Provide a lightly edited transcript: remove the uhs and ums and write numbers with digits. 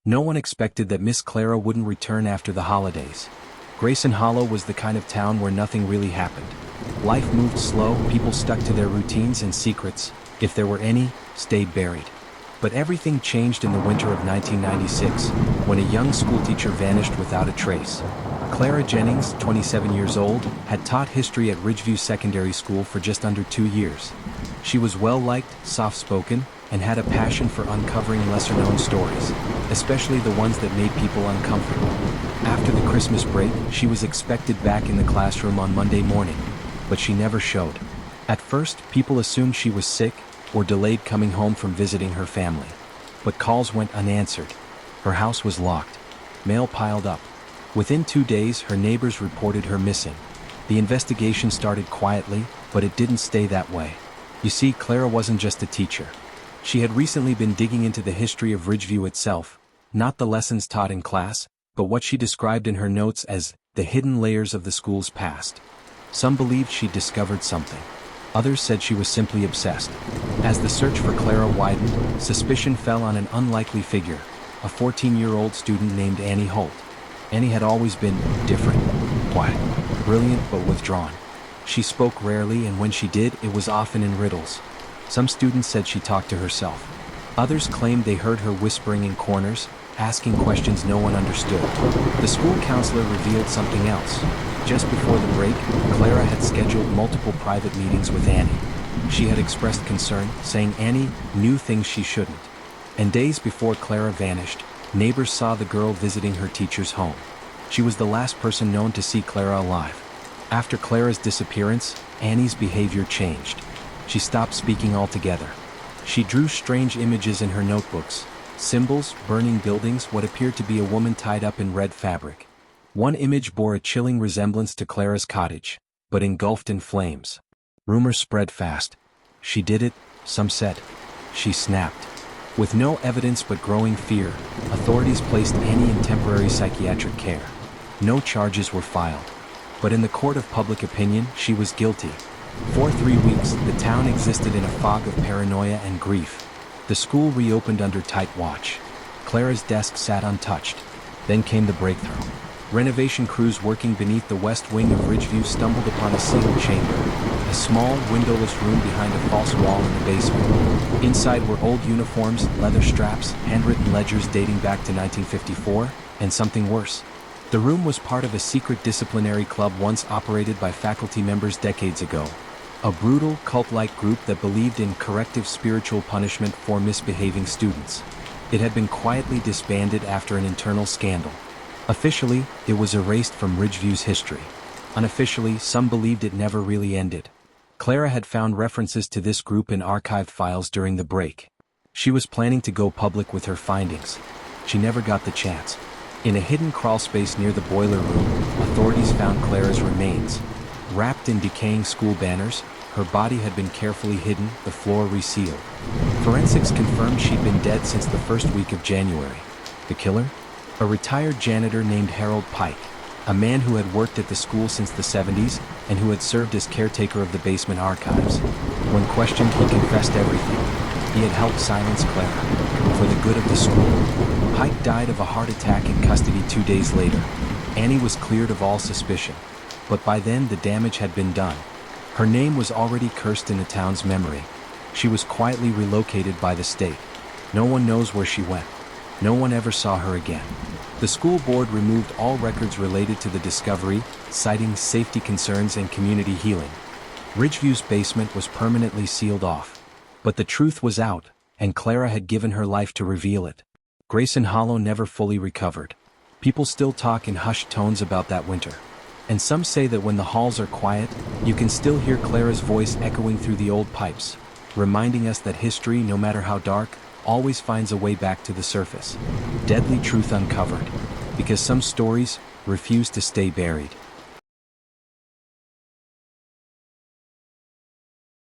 No one expected that Miss Clara wouldn't return after the holidays. Grayson Hollow was the kind of town where nothing really happened. Life moved slow, people stuck to their routines and secrets, if there were any, stayed buried. But everything changed in the winter of 1996, when a young schoolteacher vanished without a trace. Clara Jennings, 27 years old, had taught history at Ridgeview Secondary School for just under 2 years. She was well-liked, soft-spoken, and had a passion for uncovering lesser-known stories, especially the ones that made people uncomfortable. After the Christmas break, she was expected back in the classroom on Monday morning, but she never showed. At first, people assumed she was sick or delayed coming home from visiting her family. But calls went unanswered. Her house was locked. Mail piled up. Within 2 days, her neighbors reported her missing. The investigation started quietly, but it didn't stay that way. You see, Clara wasn't just a teacher. She had recently been digging into the history of Ridgeview itself, not the lessons taught in class, but what she described in her notes as the hidden layers of the school's past. Some believed she'd discovered something. Others said she was simply obsessed. As the search for Clara widened, suspicion fell on an unlikely figure, a 14-year-old student named Annie Holt. Annie had always been different, quiet, brilliant but withdrawn. She spoke rarely, and when she did, it was often in riddles. Some students said she talked to herself. Others claimed they heard her whispering in corners, asking questions no one understood. The school counselor revealed something else. Just before the break, Clara had scheduled multiple private meetings with Annie. She had expressed concern, saying Annie knew things she shouldn't. And days before Clara vanished, neighbors saw the girl visiting her teacher's home. She was the last person known to see Clara alive. After Clara's disappearance, Annie's behavior changed. She stopped speaking altogether. She drew strange images in her notebooks, symbols, burning buildings, what appeared to be a woman tied up in red fabric. One image bore a chilling resemblance to Clara's cottage, but engulfed in flames. Rumors spread fast. She did it, some said. She snapped. With no evidence but growing fear, authorities placed Annie in temporary psychiatric care. No charges were filed. But in the court of public opinion, she was guilty. For 3 weeks, the town existed in a fog of paranoia and grief. The school reopened under tight watch. Clara's desk sat untouched. Then came the breakthrough. Renovation crews working beneath the west wing of Ridgeview stumbled upon a sealed chamber, a small, windowless room behind a false wall in the basement. Inside were old uniforms, leather straps, handwritten ledgers dating back to 1954, and something worse. The room was part of a secret disciplinary club once operated by faculty members decades ago. A brutal, cult-like group that believed in corrective spiritual punishment for misbehaving students. It had been quietly disbanded after an internal scandal. Officially, it was erased from Ridgeview's history. Unofficially, some believed it never really ended. Clara had found references to this group in archived files during the break. She was planning to go public with her findings. She never got the chance. In a hidden crawlspace near the boiler room, authorities found Clara's remains. Wrapped in decaying school banners, her body had been carefully hidden, the floor resealed. Forensics confirmed she'd been dead since the first week of January. The killer? A retired janitor named Harold Pike, a man who had worked at the school since the 70s and who had served as caretaker of the basement archives. When questioned, he confessed everything. He had helped silence Clara, for the good of the school. Pike died of a heart attack in custody 2 days later. Annie was cleared of all suspicion. But by then the damage had been done. Her name was already cursed in the town's memory. She was quietly relocated by the state. No one knows where she went. No one ever saw her again. The school board removed all records related to the discovery, citing safety concerns and community healing. Ridgeview's basement was permanently sealed off. But the truth was out, and Clara had given her life to reveal it. Grayson Hollow never fully recovered. People still talk in hushed tones about that winter. And some say that when the halls are quiet, you can still hear Clara's voice echoing through the old pipes, reminding us that history, no matter how dark, always finds a way back to the surface. Deadly truth uncovered. Because some stories refuse to stay buried.